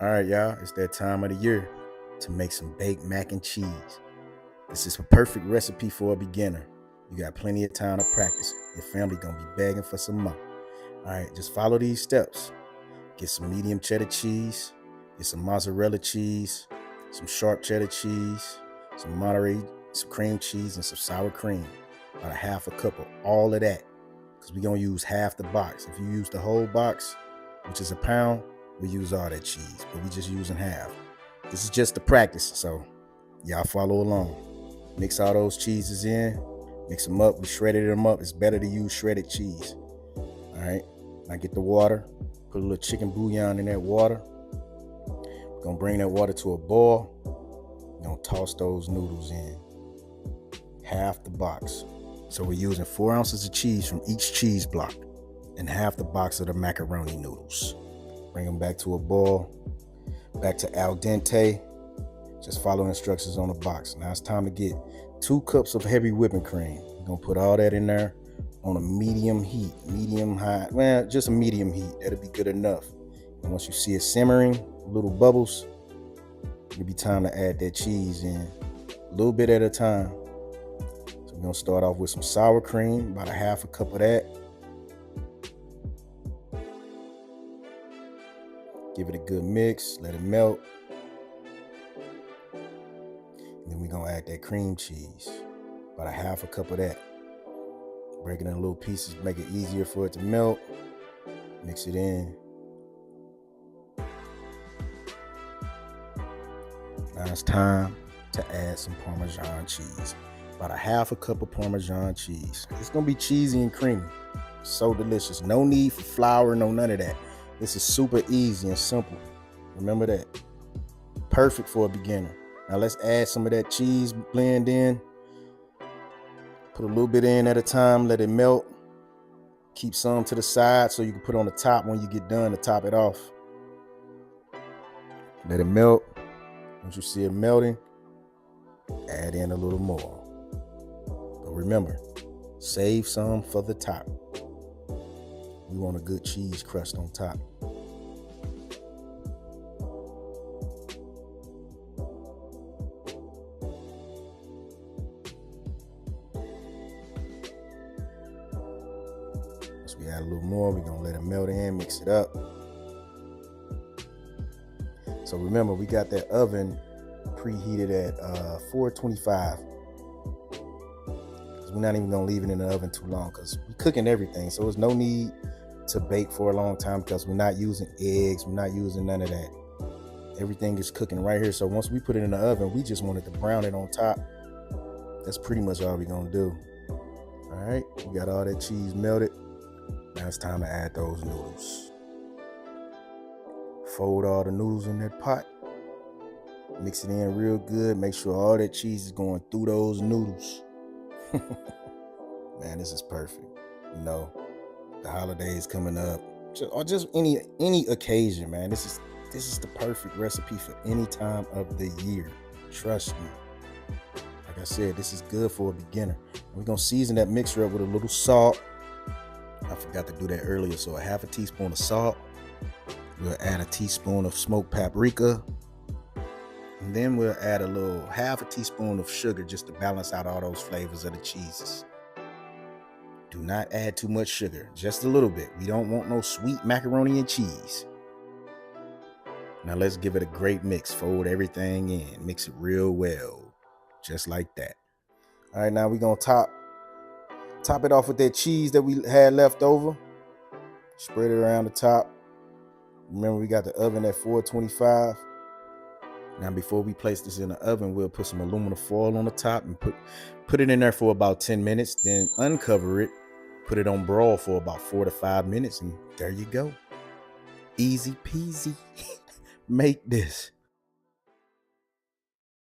All right, y'all, it's that time of the year to make some baked mac and cheese. This is a perfect recipe for a beginner. You got plenty of time to practice. Your family gonna be begging for some more. All right, just follow these steps. Get some medium cheddar cheese, get some mozzarella cheese, some sharp cheddar cheese, some Monterey, some cream cheese, and some sour cream. About a half a cup of all of that, because we're gonna use half the box. If you use the whole box, which is a pound, we use all that cheese, but we just using half. This is just the practice, so y'all follow along. Mix all those cheeses in, mix them up. We shredded them up. It's better to use shredded cheese. All right, now get the water, put a little chicken bouillon in that water. We're gonna bring that water to a boil. We're gonna toss those noodles in, half the box. So we're using 4 ounces of cheese from each cheese block and half the box of the macaroni noodles. Bring them back to a boil, back to al dente. Just follow instructions on the box. Now it's time to get 2 cups of heavy whipping cream. We're gonna put all that in there on a medium heat, medium high, well, just a medium heat. That'll be good enough. And once you see it simmering, little bubbles, it'll be time to add that cheese in, a little bit at a time. So we're gonna start off with some sour cream, about a half a cup of that. Give it a good mix, let it melt. And then we're gonna add that cream cheese, about a half a cup of that. Break it in little pieces, make it easier for it to melt. Mix it in. Now it's time to add some Parmesan cheese. About a half a cup of Parmesan cheese. It's gonna be cheesy and creamy. So delicious. No need for flour, no none of that. This is super easy and simple. Remember that. Perfect for a beginner. Now let's add some of that cheese blend in. Put a little bit in at a time, let it melt. Keep some to the side so you can put on the top when you get done to top it off. Let it melt. Once you see it melting, add in a little more. But remember, save some for the top. We want a good cheese crust on top. Once we add a little more, we're gonna let it melt in, mix it up. So remember, we got that oven preheated at 425. We're not even gonna leave it in the oven too long because we're cooking everything. So there's no need to bake for a long time because we're not using eggs, we're not using none of that. Everything is cooking right here. So once we put it in the oven, we just wanted to brown it on top. That's pretty much all we're gonna do. All right, we got all that cheese melted. Now it's time to add those noodles. Fold all the noodles in that pot. Mix it in real good. Make sure all that cheese is going through those noodles. Man, this is perfect. You know, the holidays coming up, or just any occasion, man. This is the perfect recipe for any time of the year. Trust me. Like I said, this is good for a beginner. We're gonna season that mixture up with a little salt. I forgot to do that earlier, so a half a teaspoon of salt. We'll add a teaspoon of smoked paprika. And then we'll add a little half a teaspoon of sugar just to balance out all those flavors of the cheeses. Do not add too much sugar, just a little bit. We don't want no sweet macaroni and cheese. Now let's give it a great mix. Fold everything in, mix it real well, just like that. All right, now we're gonna top it off with that cheese that we had left over. Spread it around the top. Remember, we got the oven at 425. Now, before we place this in the oven, we'll put some aluminum foil on the top and put it in there for about 10 minutes. Then uncover it, put it on broil for about 4 to 5 minutes, and there you go. Easy peasy. Make this.